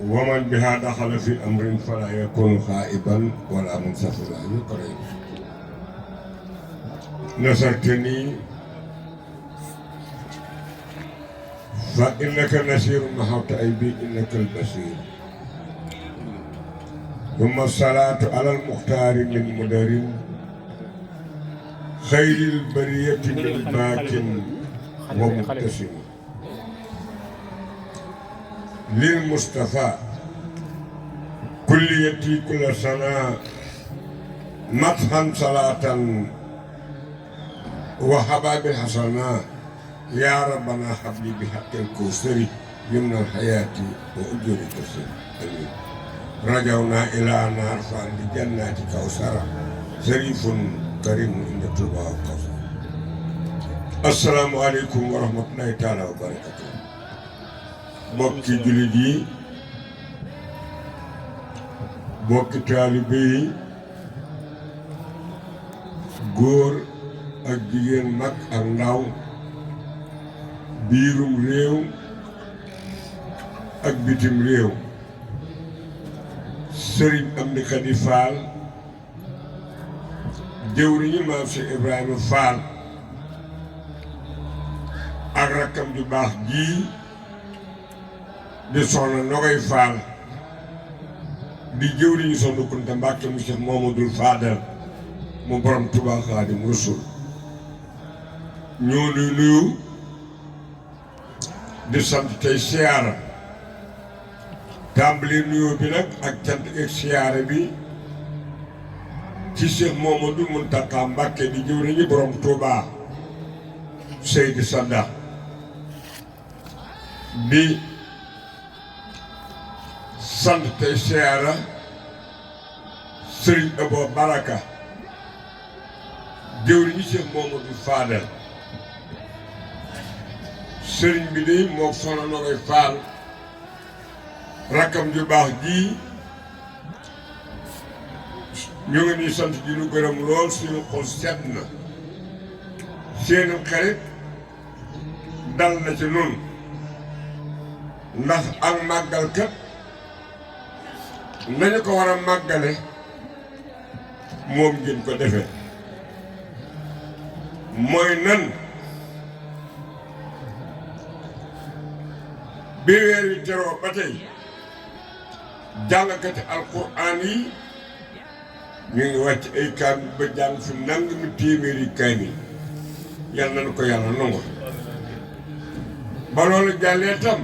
ومن بها دخل في أمر فلا يكون خائبا ولا منسفلا يقرأ نصرتني فإنك نسير محوت أيبي إنك البصير ثم الصلاة على المختار من مدر خير البرية من باك ومبتسم للمصطفى كليتي كل سنة مدحا صلاة وحباب الحسنات يا ربنا حب لي بحق الكوثر يمن الحياة وأجر الكسر آمين رجعنا إلى نار فان لجنات كوثر شريف كريم عند طوبى وكوثر السلام عليكم ورحمة الله تعالى وبركاته bokki jullit yi bokki taalibe yi góor ak jigéen mag ak ndaw biirum réew ak bitim réew sëriñ Amdi Khady Fall jëwriñu maam Cheikh Ibrahima Fall ak rakkam ju baax ji di soxna Nogay Fall di jëwriñu Soxna Kunta Mbàkke mu Cheikh Mamadou Fadal mu borom Tuubaa Xaadimu Rasuul ñoo nuy nuyu di sant tey siyaara tàmbali nuyoo bi nag ak cant ak siyaara bi ci Cheikh Mamadou Muntaqa Mbàkke di jëwriñu borom Tuubaa Seydi Sadda di sant tey siyaara Sëriñ Abo Baraka jëwriñu Cheikh Mamadou Fadal sëriñ bi de moo Soxna Nogay Fall rakkam ju baax ji ñu ngi nii sant di lu gërëm lool suñu xol sedd na seenum xarit dal na ci nun ndax ak màggal kat nañu ko war a màggale moom ngeen ko defee mooy nan bi weer wi teroo ba tey jàngkati alquran yi ñu ngi wàcc ay kaamil ba jàng fi nangami téeméeri kaamil yal nañu ko yàlla nangu ba loolu jàllee tam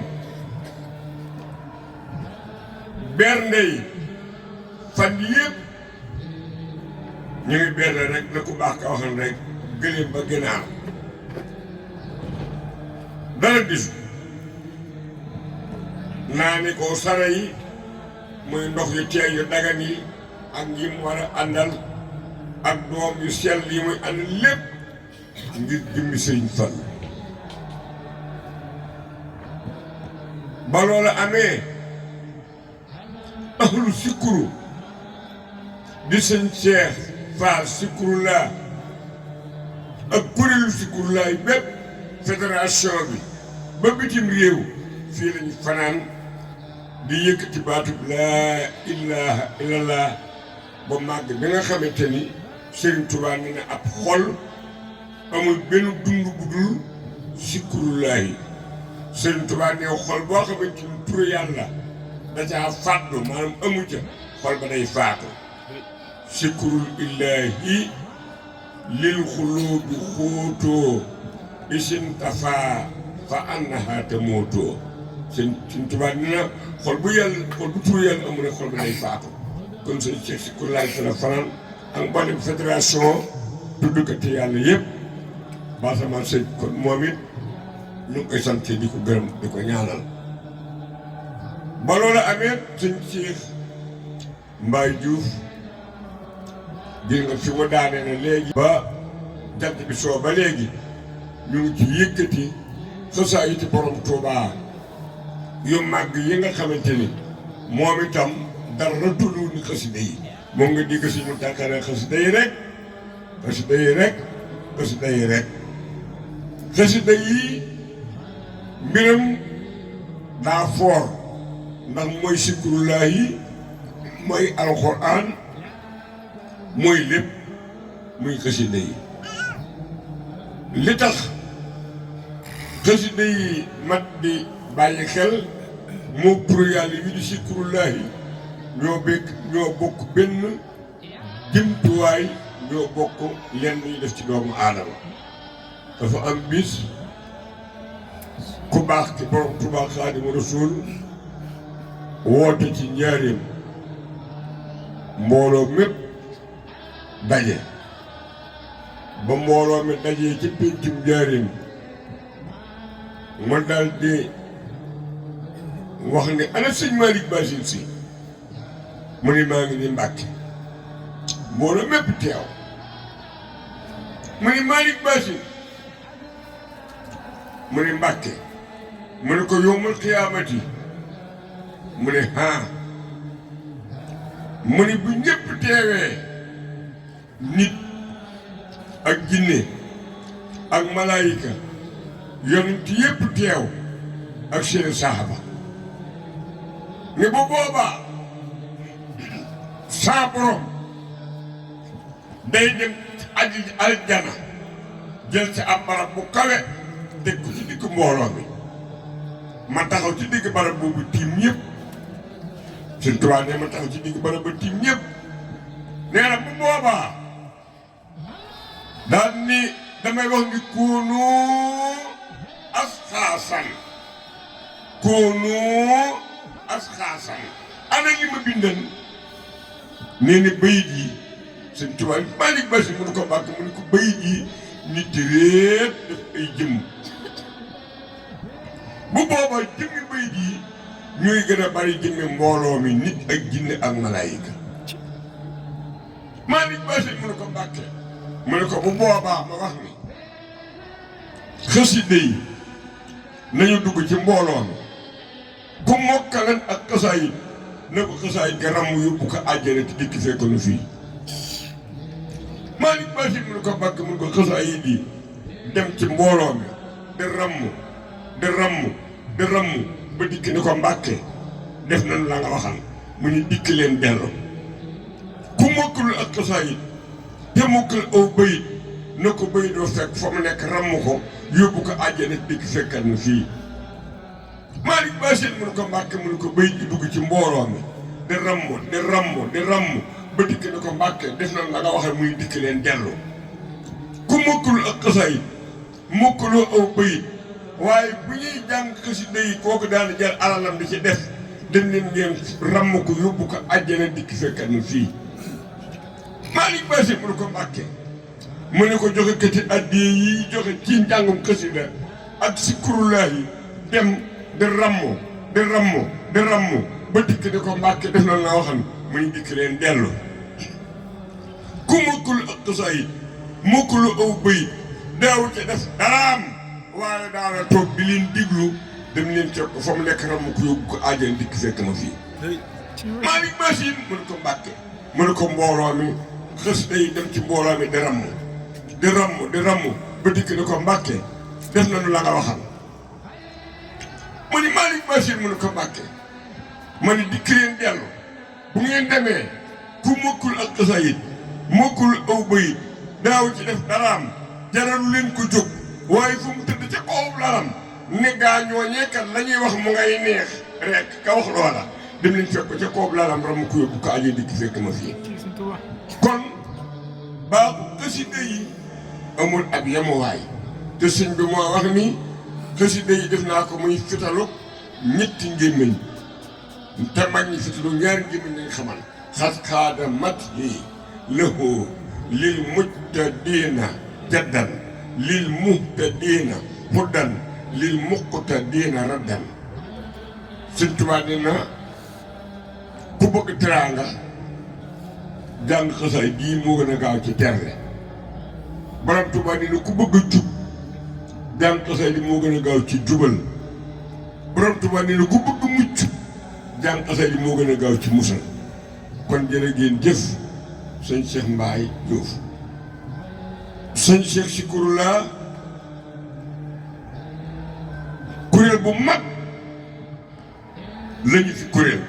bernde yi fan yëpp ñu ngi benn rek na ku baax ka waxal rek gëléem ba ginaar dara gisu naa ni ko sara yi muy ndox yu teey yu dagan yi ak yi mu war a àndal ak doom yu sell yi muy ànd lépp ngir jëmmi Sëriñ Fall ba loolu amee ahlu sikkuru di sëñ Cheikh Fall sikkuru laa ak kuréelu sikkuru laay bépp fédération bi ba bitim réew fii lañu fanaan di yëkkati baatub laa ilaha illallah ba màgg bi nga xamante ni Serigne Touba ne ab xol amul benn dund bu dul sikkurullahi Serigne Touba ne xol boo xamante ni turu yàlla da caa fàddu maanaam amu ca xol ba day faatu sikkurul illahi lil xuluubi xóotoo isin tafaa fa annaha tamootoo Serigne Touba ne na xol bu turu yàlla amul rek xol ba day faatu kon sëñ Cheikh sikkurullahi fa la fanaan ak mboolem fédération tuddkati yàlla yëpp basamaan sëñ kon moom it ñu ngi koy sant di ko gërëm di ko ñaanal ba loolu amee sëñ Cheikh Mbaye Diouf di nga fi mu daane na léegi ba jant bi soo ba léegi ñu ngi ci yëkkati société borom Touba yu màgg yi nga xamante ni moom itam dara tullu ni xasida yi moom nga digg si ñu tàkkare xasida yi rek xasida yi rek xasida yi rek xasida yi mbiram daa foor ndax mooy sikrullaahi mooy alxuraan mooy lépp muy xasida yi li tax xasida yi mat di bàyyi xel moo pour yàlla yi di sikrullaahi ñoo bokk benn jëmtuwaay ñoo bokk lenn ñuy def ci doomu aadama dafa am bis ku baax ci borom Tuubaa Xaadimu Rasuul woote ci njaareem mbooloo mépp daje ba mbooloo mi dajee ci péncum njaareem ma daal di wax ne ana sëñ Malick Bassine Sy mu ne maa ngi ni Mbàkke mbooloo mépp teew mu ne Malick Bassine mu ne Mbàkke mu ne ko yowmal xiyaamati mu ne mu ne bu ñëpp teewee nit ak jinne ak malaayika yonent yëpp teew ak seeni saxaaba ne bu boobaa saa borom day dem aljana jël ci ab barab bu kawe teg ko ci digg mbooloo mi ma taxaw ci digg barab boobu tiim ñëpp Sëñ Tuubaa ne ma taxaw ci digg barab ba tiim ñëpp nee na bu boobaa daal ni damay wax ni kuunu asxaasan ana li ma bindan nee na bayit yi Sëñ Tuubaa Malick Bassine mu ne ko bàkk mu ne ko bayit yi nit di réet def ay jëmm bu boobaa jëmmi bayit yi ñooy gën a bari jëmmi mbooloo mi nit ak jinne ak malaayika Malick Bassine mu ne ko Mbàkke mu ne ko bu boobaa ma wax ni xasida yi nañu dugg ci mbooloo mi ku mokkalan ak xasaayit ne ko xasaayit ga ramm yóbbu ko àjjana te dikk fekk nu fii Malick Bassine mu ne ko Mbàkke mu ne ko xasaayit yi dem ci mbooloo mi di ramm ba dikk ni ko Mbàkke def nañu la nga waxal mu ñu dikk leen dellu ku mokkalul ak xasaayit te mokkal aw bayit na ko bayit doo fekk fa mu nekk ramm ko yóbbu ko àjjana dikk fekkal na fii Malick Bassine mu ne ko Mbàkke mu ne ko bayit yi dugg ci mbooloo mi di ramm ba dikk ni ko Mbàkke def nañu la nga waxal muy dikk leen dellu ku mokkalul ak xasaayit mokkaloo aw bayit waaye bu ñuy jàng xasida yi kooku daal jar alalam di ci def dem leen ngeen ramm ko yóbbu ko àjjana dikk fekkat na fii Malick Bassine mu ne ko Mbàkke mu ne ko joxe kati addiya yi joxe ci njàngum xasida ak sikrullaa yi dem di rammo ba dikk di ko Mbàkke def na la waxan muy dikk leen dellu ku mokkul ak xasaayid mokkulu aw bayit daawu ci def daraam waaye daana toog di leen diglu dem leen cog ko fa mu nekk ramm ko yóbbu ko àjjana dikk fekk na fii Malick Bassine mu ne ko Mbàkke mu ne ko mbooloo mi xasida yi dem ci mbooloo mi di ramm ba dikk ni ko Mbàkke def nañu la nga waxal mu ni Malick Bassine mu ne ko Mbàkke ma ni dikk leen dellu bu ngeen demee ku mokkul ak xasaayid mokkul aw bayit daaw ci def daraam jaralu leen ko jóg waaye fu mu tëdd ca kaw lalam ne gaa ñooñee kat la ñuy wax mu ngay neex rek ka wax loola dem leen fekk ko ca kaw lalam ram ko yóbbu ko aje dikk fekk ma fii kon baaxu xasida yi amul ab yemuwaay te sëñ bi moo wax ni xasida yi def naa ko muy fitalu ñetti ngémmiñ te mag ñi fitalu ñaari ngémmiñ lañ xamal xas xaada mat yi lëhoo lil mujtadiina jaddan lil muhtadiina huddan lil muqtadiina raddan Sëñ Tuubaa dina ku bëgg teraanga jàng xasaay bii moo gën a gaaw ci terle Borom Tuubaa dina ku bëgg a jub jàng xasaay bi moo gën a gaaw ci jubal Borom Tuubaa dina ku bëgg mucc jàng xasaay bi moo gën a gaaw ci musal kon jërë ngeen jëf sëñ Cheikh Mbaye Diouf sëñ Cheikh Sikrullaa kuréel bu mag lañu fi kuréel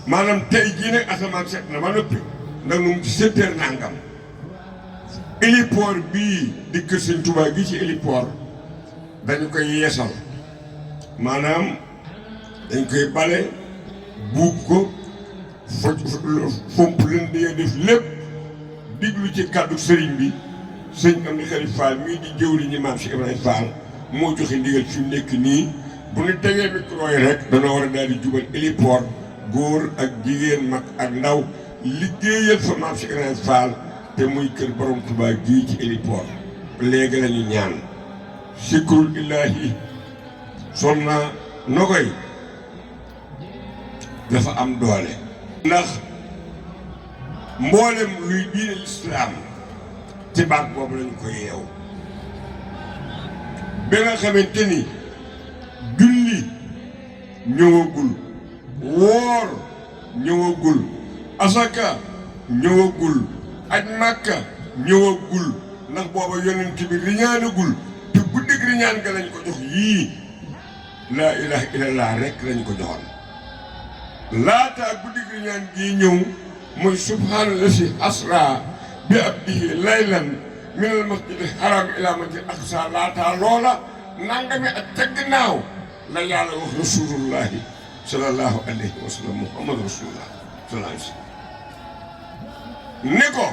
maanaam tey jii nag asamaan set na ba noppi ndax nu mu ci 7 heures nangam héliport bii di kër Sëñ Tuubaa gi ci héliport dañu koy yeesal maanaam dañ koy bale buub ko fomp leen di def lépp diglu ci kàddu sëriñ bi sëñ Amdi Xari Fall mii di jëwriñu Maam Cheikh Ibrahima Fall moo joxe ndigal fi mu nekk nii bu ñu tegee micro yi rek danoo war a daal di jubal héliport góor ak jigéen mag ak ndaw liggéeyal fa Maam Cheikh Ibrahima Fall te muy kër borom Tuubaa gii ci héliport léegi la ñu ñaan sikrul illaahi son na nogoy dafa am doole ndax mboolem luy diine lislaam ci baat boobu lañu ko yeew ba nga xamante ni julli ñëwagul woor ñëwagul asaka ñëwagul aj màkka ñëwagul ndax booba yonent bi riñaanagul te guddig riñaan ga lañ ko jox yii laa ilaha illallah rek lañ ko joxoon laataa guddig riñaan gii ñëw mooy subhaanallazi asra bi abdihi laylan minal masjidil haram ila masjidil aqsa laataa loola nangami ak teg naaw la yàlla wax rasulullahi sallallahu alayhi wa sallam muhammad rasulullah sallallahu alayhi wa sallam ne ko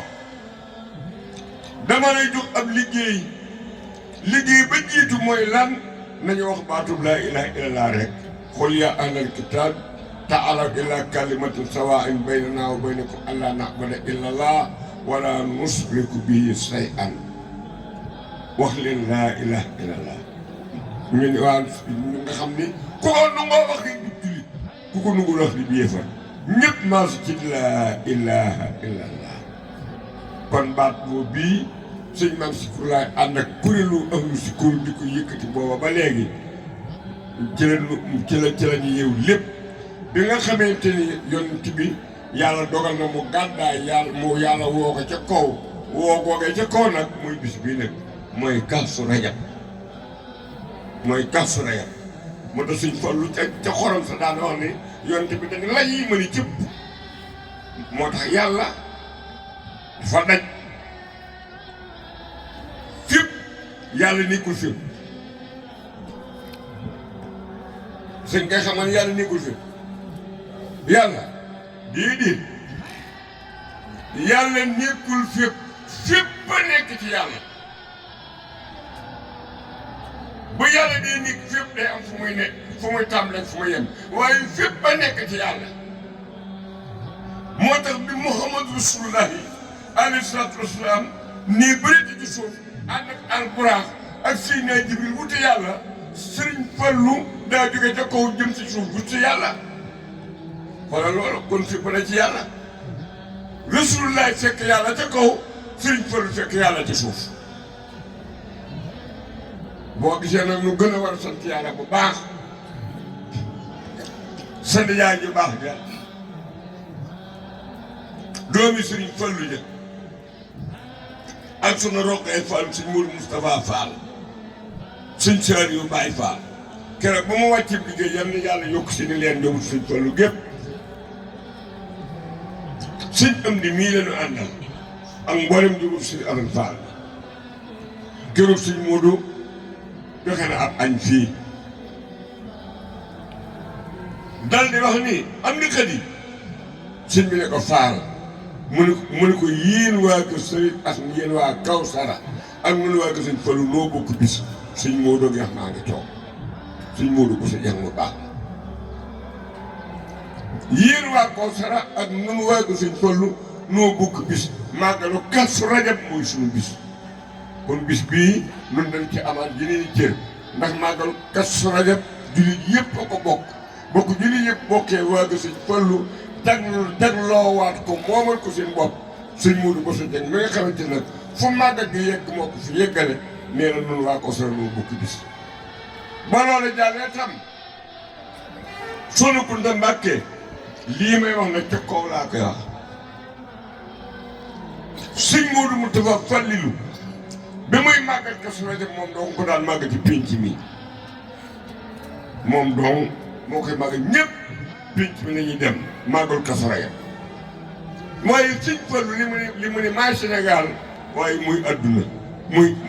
dama lay jox ab liggéey ba jiitu mooy lan nañu wax baatub laa ilaha illallah rek qul yaa ahlal kitaab ta'aalaw ilaa kalimatin sawaa'in baynanaa wa baynakum allaa na'buda illallah wala nusriku bihi shay'an wax leen laa ilaha illallah ñu ne waa nga xam ni ku ko nangoo wax rek di jullit ku ko nangul wax di yéefar ñëpp maa si ci laa ilaha illallah kon baat boobu bii sëñ Maam Sikru Laay ànd ak kuréelu ahlu Sikru di ko yëkkati booba ba léegi ci la ñu yeew lépp bi nga xamante ni yonent bi yàlla dogal na mu gàddaay yàlla woo ko ca kaw woo googee ca kaw nag muy bis bii nag mooy Kazu Rajab moo tax suñ Fallu ca xorom sa daan wax ni yonent bi dañ lay yi mën a cëpp moo tax yàlla dafa daj fépp yàlla nekkul fépp sëñ ngay xamal yàlla nekkul fépp yàlla déedéet yàlla nekkul fépp fépp a nekk ci yàlla bu yàlla dee nekk fépp day am fu muy nekk fu muy tàmbalee fu muy yem waaye fépp a nekk ci yàlla moo tax bi Muhammad Rasulullahi alayhi salaatu wasalaam nii bëri ci suuf ànd ak alburaax ak Seydina Jibril wuti yàlla Sëriñ Fallu daa jóge ca kaw jëm si suuf wuti yàlla xoolal loolu kon fépp na ci yàlla Rasulullahi fekk yàlla ca kaw Sëriñ Fallu fekk yàlla ca suuf boo gisee nag ñu gën a war a sant yàlla bu baax sant yaay ju baax ja doomi Sëriñ Fallu ja ak sunu roqee Fall sëñ Mourou Moustapha Fall sëñ Saliou Baye Fall keroog ba mu wàccee liggéey yal na yàlla yokk si ni leen ñëwul sëñ Fallu gépp sëñ Amdi mii la ñu àndal ak mboolem njëgul sëñ Amadou Fall keroog sëñ Modou joxe na ab añ fii dal di wax ni am ni xët yi sëñ bi ne ko Fall mu ne ko yéen waa kër Sëriñ As yéen waa Kawsara ak ñun waa kër sëñ Fallu noo bokk bis sëñ Modou geex maa ngi toog sëñ Modou bu sa jàng mu baax yéen waa Kawsara ak ñun waa kër sëñ Fallu noo bokk bis màggalu Kazu Rajab mooy suñu bis kon bis bii ñun dañ ci amaat yeneen i cër ndax màggalu Kazu Rajab jullit yëpp a ko bokk jullit yëpp bokkee waa kër sëñ Fallu jagloowaat ko moomal ko seen bopp sëñ Modou Bousso Dieng mi nga xamante nag fu màggat gi yegg moo ko fi yeggale nee na noonu waa Kawsara moo bokk bis ba loolu jàllee tam Soxna Kunta Mbàkke lii may wax nag ca kaw laa koy wax sëñ Modou Moustapha Fallilu bi muy màggat Kazu Rajab moom dong ko daan màggat ci pénc mi moom dong moo koy màggal ñëpp pinc mi nañuy dem màggal Kazu Rajab mooy Sëñ Fallu li mu ne maay Sénégal waaye muy adduna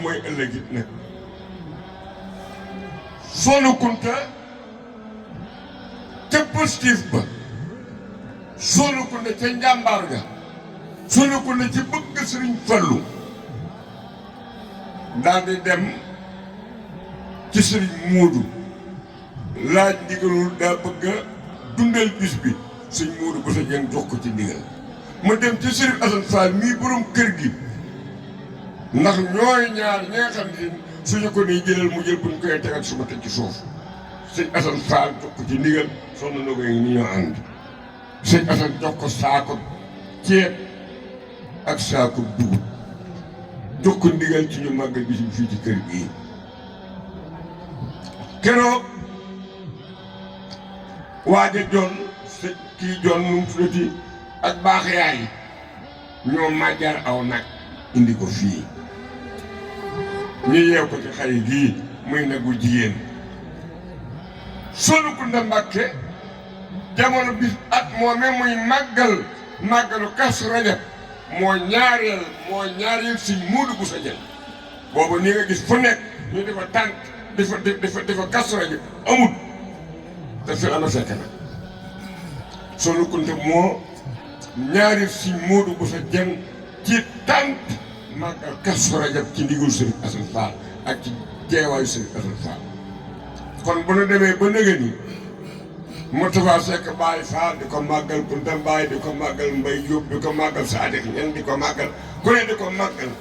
mooy ëllëg it nag Soxna Kunta ca positif ba Soxna Kunta ca njàmbaar ga Soxna Kunta ca bëgg Sëriñ Fallu daal di dem ci Sëriñ Moodu laaj ndigalul daa bëgg a dundal bis bi Sëriñ Moodu bu sa jeng jox ko ci ndigal mu dem ci Sëriñ Asan Fall mii borom kër gi ndax ñooy ñaar ñi nga xam ne suñu ko nii jëlal mu jël buñ koy tegal suma teg ci suuf Sëriñ Asan Fall jox ko ci ndigal soxna na ko ni ñoo ànd Sëriñ Asan jox ko saako ceeb ak saako dugub jox ko ndigal ci ñu màggal bis bi fii ci kër gii keroog waaja jon kii jon nu mu tuddati ak baax yaay ñoo màjjar aw nag indi ko fii ñu yeew ko ci xay gii muy nagu jigéen Soxna Kunta Mbàkke jamono bis at moomee muy màggalu Kazu Rajab moo ñaareel Sëñ Moodu bu sa jël boobu ni nga gis fu nekk ñu dafa tànk dafa Kazu Rajab amul te fi ama fekk na Soxna Kunta moo ñaareel Sëñ Moodu bu sa jël ci tànk màggal Kazu Rajab ci ndigul Sëriñ Asan Fall ak ci teewaayu Sëriñ Asan Fall kon bu nu demee ba nëgë ni Moustapha Seck Baye Fall di ko màggal Kunta Mbaye di ko màggal Mbaye Diop di ko màggal Sadik ñen di ko màggal ku ne di ko màggal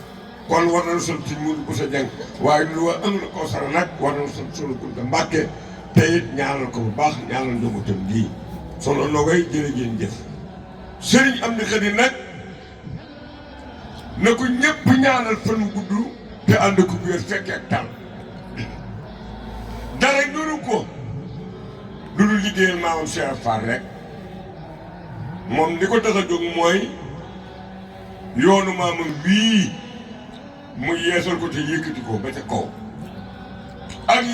kon war nañu sant Sëñ Moodu bu sa jàng waaye lu wa am la koo sara nag war nañu sant Soxna Kunta Mbàkke te it ñaanal ko bu baax ñaanal njabootam gii soxna Nogoy jërë ngeen jëf Sëriñ Amdi Xadi nag na ko ñëpp ñaanal fan mu gudd te ànd ko wér fekke ak tal dara ñuru ko lu dul liggéeyal maamam Cheikh Fall rek moom li ko tax a jóg mooy yoonu maamam bii mu yeesal ko te yëkkati ko ba ca kaw ak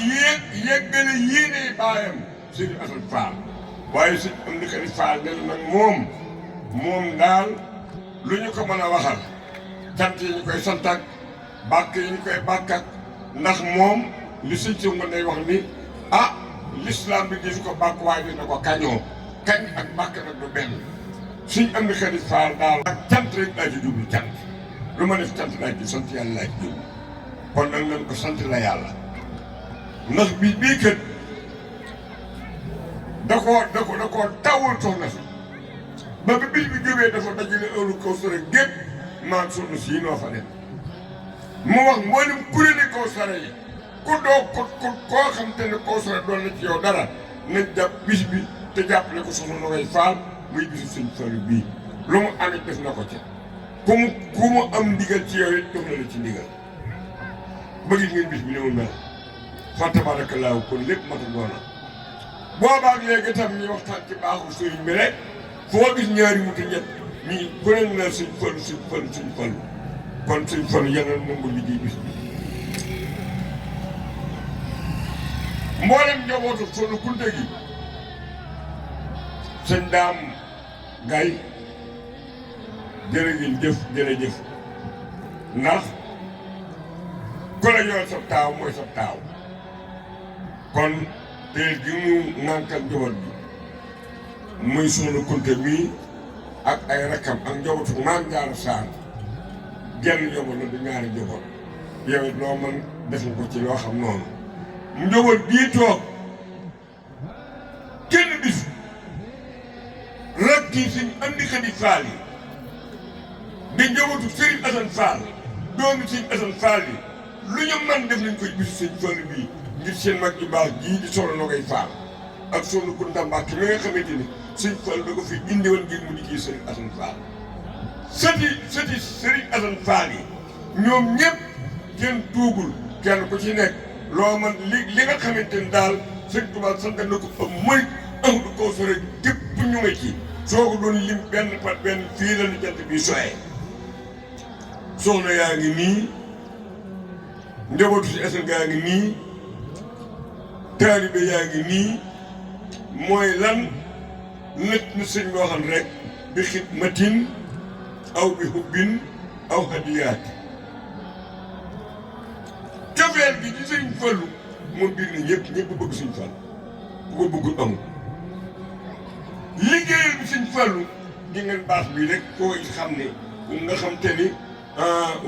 yéggale yéene baayam Sëriñ Asan Fall waaye Sëriñ Amdi Xadi Fall ne nag moom daal lu ñu ko mën a waxal cant yi ñu koy sant ak bàkk yi ñu koy bàkk ak ndax moom li sëñ si mën nay wax ni l'islam bi di ko bàkk waaye dina ko kañoo kañ ak bàkk nag du benn Sëriñ Amdi Xadi Fall daal ak cant rek laa ci jublu cant lu ma def cant laa ci sant yàlla laa ci jublu kon nag nañ ko sant la yàlla ndax bii kat da koo tawul soxna si ba bi bis bi jógee dafa dajale ëllu Kawsara gépp maag soxna si noo fa dem mu wax mboolem kuréeli Kawsara yi koo xam te ne Kawsara doon na ci yow dara nañ jàpp bis bi te jàppale ko soxna Nogoy Fall muy bisu Sëñ Fallu bii lu mu amit def na ko ca ku mu am ndigal ci yow it def na la ci ndigal bëgg ngeen bis bi ne mu mel fa tabaarakallaahu kon lépp mata doona boobaak léegi itam ñu waxtaan ci baaxu sëriñ bi rek foo gis ñaari mutu ñett ñi ku ne na Sëñ Fallu kon Sëñ Fallu yàlla nangu liggéey bis bi mboolem njabootu Soxna Kunta gi sëñ Daam Gay jërëjëf ndax ku la yor sab taaw mooy sab taaw kon tey gi mu nànkal njaboot bi muy Soxna Kunta mii ak ay rakkam ak njabootu Maam Jaara Saar genn njaboot la du ñaari njaboot yow it loo mën def nga ko ci loo xam noonu njaboot bii toog kenn bis rakk yi Sëñ Amdi Xadi Fall yi di njabootu Sëriñ Asan Fall doomi Sëñ Asan Fall yi lu ñu man def nañ koy bisu Sëñ Fallu bii ngir seen mag yu baax jii di Soxna Nogoy Fall ak Soxna Kunta Mbàkke mi nga xamante ni Sëñ Fallu da ko fi indiwoon ngir mu liggéey Sëriñ Asan Fall sëti Sëriñ Asan Fall yi ñoom ñëpp kenn tuugul kenn ku ci nekk loo man li nga xamante ni daal Sëñ Tuubaa sant na ko am mooy Ahlu Kawsara képp ñu nga ci soo ko doon lim benn par benn fii la nu jant bi soyee soxna yaa ngi nii njabootu si Asan gaa ngi nii taalibe yaa ngi nii mooy lan nit ñi sëñ boo xam rek bi xidmatin aw bi hubbin aw hadiyaati cofeel gi ci sëñ Fallu moom biir na ñëpp bëgg sëñ Fallu bu ko bëggul amul liggéeyal bi sëñ Fallu di ngeen baax bii rek koo xam ne nga xam te ni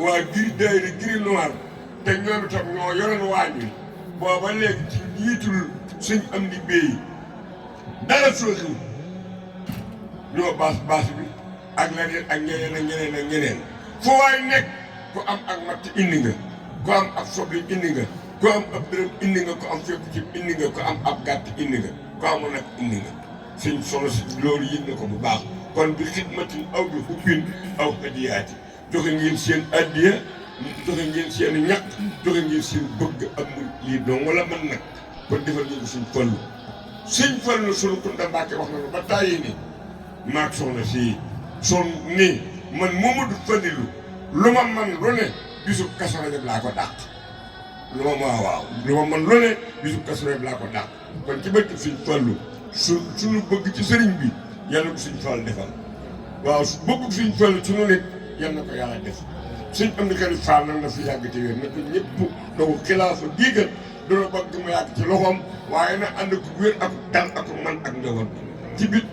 waa giri daayira giri noir te ñoom itam ñoo yoroon waañ wi booba léegi ci njiitul sëñ am di béy dara sooxiw ñoo baas bi ak leneen ak ñeneen foo waay nekk ku am ak matt indi nga ku am ab soble indi nga ku am ab dërëm indi nga ku am fépp ci indi nga ku am ab gàtt indi nga ku amul nag indi nga sëñ solo si loolu yëg na ko bu baax kon bi xidmatin aw bi hubbin aw hadiyaati joxe ngeen seen addiya joxe ngeen seen ñaq joxe ngeen seen bëgg ak mu lii doon wala man nag kon defal ñu ko sëñ Fallu sunu Kunda Mbàkke wax na lu ba tàyyi ni maag soxna si son nii man Mamadou Falilu lu ma man lu ne bisu Kazu Rajab laa ko dàq lu ma man lu ne bisu Kazu Rajab laa ko dàq kon ci bëtt sëñ Fallu suñu bëgg ci sëriñ bi yàlla ko sëñ Fall defal waaw su bëgg sëñ Fallu ci nu nit yal na ko yàlla def sëñ am ni kari Fall nag na fi yàgg te wér na ko ñëpp dogu xilaafa diigal dona bëgg mu yàgg ci loxoom waaye nag ànd ko wér ak dal ak man ak njaboot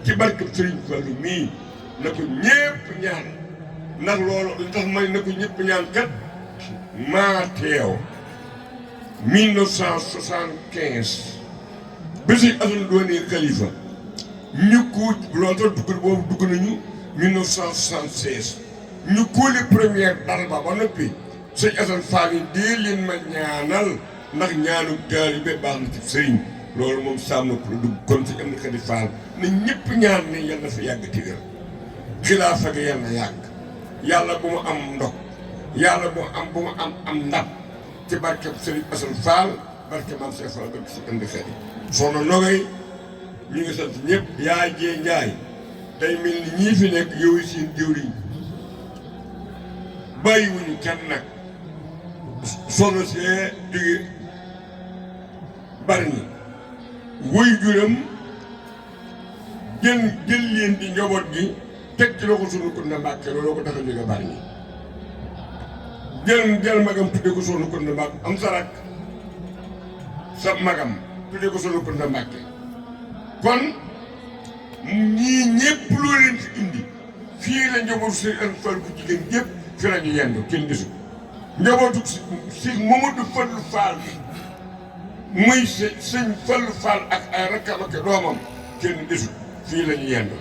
ci barkeb sëriñ Fallu mii na ko ñëpp ñaan ndax loolu li tax may na ko ñëpp ñaan kat maa teew 1975 ba si Assane doonee xalifa ñu ko loolu tax dugg nañu 1976 ñu kóoli première dal ba noppi sëñ Assane Fall yi dee leen ma ñaanal ndax ñaanu taalibe baax na ci sëriñ loolu moom sàmm na ko dugg kon si am na Xadi Fall na ñëpp ñaan ne yal na fa yàgg tigal xilaafa gi yal na yàgg yàlla bu mu am ndox yàlla bu mu am ndam ci barke Sëriñ Assane Fall barke Maam Cheikh Fall barke si indi Xadi soxna Nogay ñu ngi sant ñëpp yaa jee njaay day mel ni ñii fi nekk yow seen jëwriñ bàyyiwuñu kenn nag soxna see jóge bari na wuy juram jël leen di njaboot gi teg ci loxo sunu Kunda Mbàkke looloo ko tax a jóge bari na jël magam tudde ko sunu Kunda Mbàkke am sa rak sa magam tudde ko sunu Kunda Mbàkke kon ñii ñëpp loo leen fi indi fii la njabootu Sëriñ Assane Fall bu jigéen ñëpp fi la ñu yendu kenn gisu njabootu si Mamadou Fallu Fall muy sëñ Fallu Fall ak ay rakkam ak doomam kenn gisu fii la ñu yendu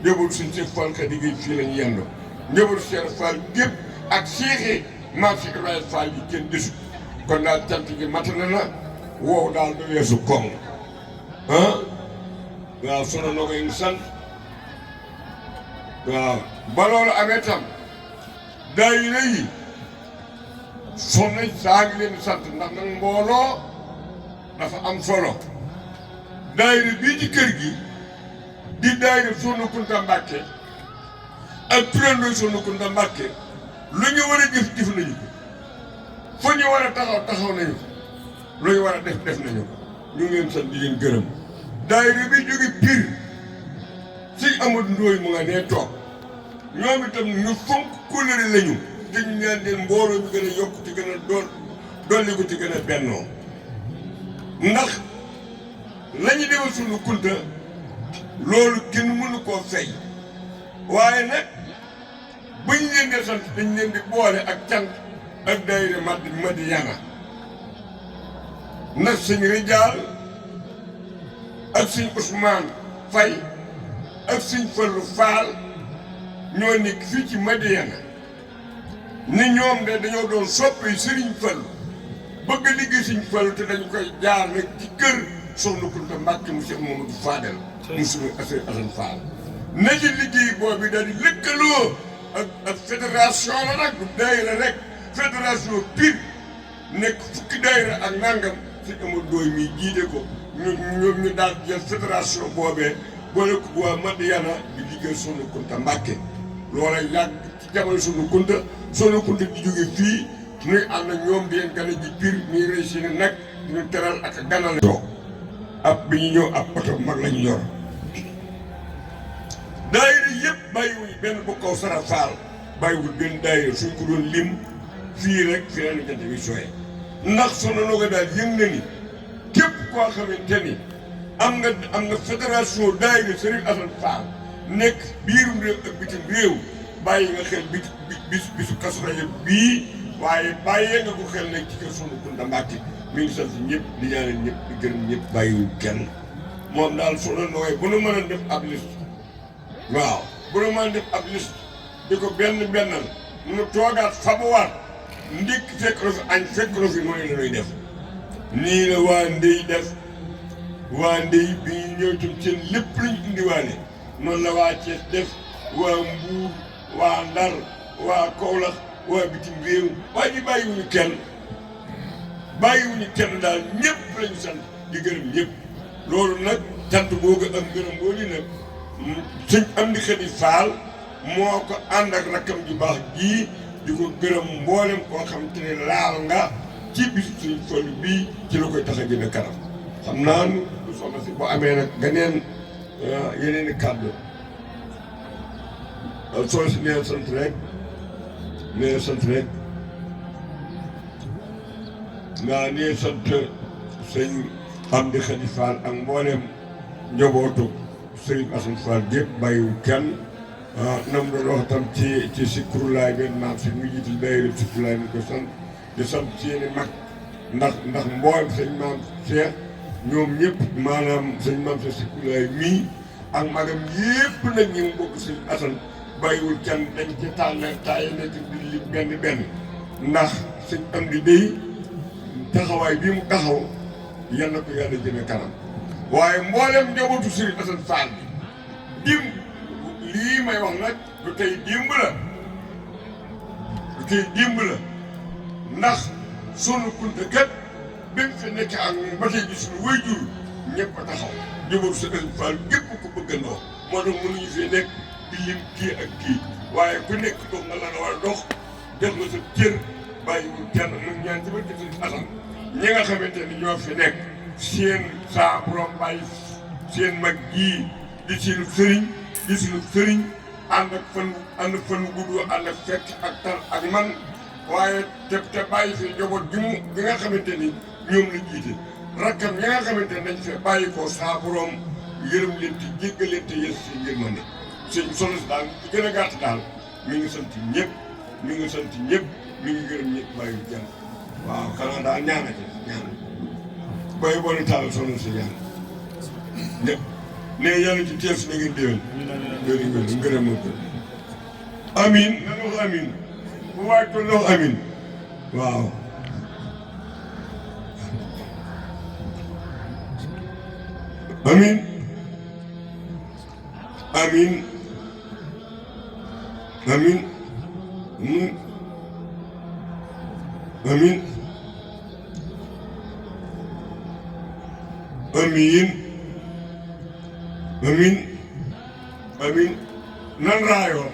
njabootu sëñ Cheikh Fall ka liggéey fii la ñu yendu njabootu Cheikh Fall gépp ak seexi Maam Cheikh Ibrahima Fall yi kenn gisu kon daal cant gi matana na wow daal du weesu koŋ waaw sono na koy sant waaw ba loolu amee tam daayira yi soxna saa ngi leen di sant ndax nag mbooloo dafa am solo daayira bii ci kër gi di daayira Soxna Kunta Mbàkke ak turandoo Soxna Kunta Mbàkke lu ñu war a jëf nañu ko fu ñu war a taxaw nañu ko lu ñu war a def nañu ko ñu ngi leen sant di leen gërëm daayira bi jóge Pire sëñ Amadou Ndooy mu nga nee toog ñoom itam ñu fonk kóllëre lañu te ñu ñaan leen mbooloo ñu gën a yokk ci gën a dolli ko ci gën a bennoo ndax la ñu defal sunu Kunta loolu kenn mënu koo fay waaye nag buñ leen di sant dañ leen di boole ak cant ak daayira Madiyana ndax sëñ Rijaal ak sëñ Ousmane Faye ak sëñ Fallu Fall ñoo nekk fii ci Madiyana ni ñoom de dañoo doon soppi Sëriñ Fallu bëgg a liggéey Sëriñ Fallu te dañu koy jaar nag ci kër Soxna Kunta Mbàkke mu Cheikh Mamadou Fadel mu suñu Assane Fall na ci liggéey boobu daal di lëkkaloo ak fédération la nag du daayira rek fédération Pire nekk fukki daayira ak nangam si Amadou Ndoye mi jiite ko ñu daal jël fédération boobee boole ko waa Madiyana di liggéey Soxna Kunta Mbàkke loola yàgg ci jamono Soxna Kunta di jóge fii ñuy ànd ak ñoom di leen gane ji Pire ñuy réussir nag ñu teral ak ganale toog ab bi ñu ñëw ab oto mag lañu yor daayira yëpp bàyyiwuñ benn bu kaw sara faal bàyyiwul benn daayira suñ ko doon lim fii rek fi lañu jant bi sooye ndax Soxna Nogaye daal yëg na ni képp koo xamante ni am nga fédération daayira Serigne Assane Fall nekk biirum réew ak bitim réew bàyyi nga xel bisu Kazu Rajab bii waaye bàyyee nga ko xel nag ci kër Soxna Kounda Mbacke mi ngi sant ñëpp di ñaanal ñëpp di gërëm ñëpp bàyyiwul kenn moom daal Soxna Nogaye bu nu mën a def ab liste waaw bu nu mën a def ab liste di ko bennal nu toogaat fabuwaat ndékk fekk na fi añ fekk na fi noonu la ñuy def nii la waa ndey def waa ndey bi ñu ñëw itam seen lépp lañu indiwaale noonu la waa Thiès def waa Mbuur waa Ndar waa Kaolack waa bitim réew waa ji bàyyiwuñu kenn daal ñëpp lañu sant di gërëm ñëpp loolu nag sant boobu ak gërëm boobu nag sëñ Amdi Xadi Faal moo ko ànd ak rakkam ju baax jii di ko gërëm mboolem koo xam te ne laal nga ci bisu suñu Fallu bii ci la koy tax a jëme kanam xam naa nu soxna si boo amee nag ganeen yeneen i kàddu soo si nee sant rek ngaa nee sant sëñ Amdi Xadi Fall ak mboolem njabootu Serigne Assane Fall gépp bàyyiwu kenn nam doon wax tam ci Sikurulaay benn maam si mu jiital daayira Sikurulaay mi ko sant di sant seeni mag ndax mboolem sëñ maam Cheikh ñoom ñëpp maanaam sëñ maam Cheikh Sikurulaay mii ak magam yëpp nag ñu bokk sëñ Assane bàyyiwul kenn dañ ci tànneer taaye nekk di li benn ndax sëñ am di day taxawaay bii mu taxaw yal na ko yàlla jëme kanam waaye mboolem njabootu Serigne Assane Fall bi lii may wax nag du tey démb la ndax Soxna Kounda kat bi mu fi nekk ak ñun ba tey bi suñu waajur ñëpp a taxaw njabootu Serigne Assane Fall gépp ko bëggandoo moo tax mënuñu fee nekk di lim kii ak kii waaye ku nekk dox nga la nga war a dox def nga sa cër bàyyiwul kenn mu ñaan ci ba def Serigne Assane ñi nga xamante ni ñoo fi nekk seen saa borom bàyyi seen mag jii di seen sëriñ ànd ak fan gudd ànd ak fekk ak tal ak man waaye te bàyyi fi njaboot gi nga xamante ni ñoom la jiite rakkam ñi nga xamante ni dañ fee bàyyi ko saa borom yërëm leen te jéggal leen te yées si yërmande sëñ solo si daal di gën a gàtt daal mi ngi sant ñëpp mi ngi gërëm ñëpp bàyyi jàmm waaw xanaa daal ñaan booy boole taal soxna si ñaan ne yàlla ci teer si na ngeen déwén ngërëm moo ko amin na wax amin bu waay toll wax amin waaw amin amin amin amin amin nan raayoo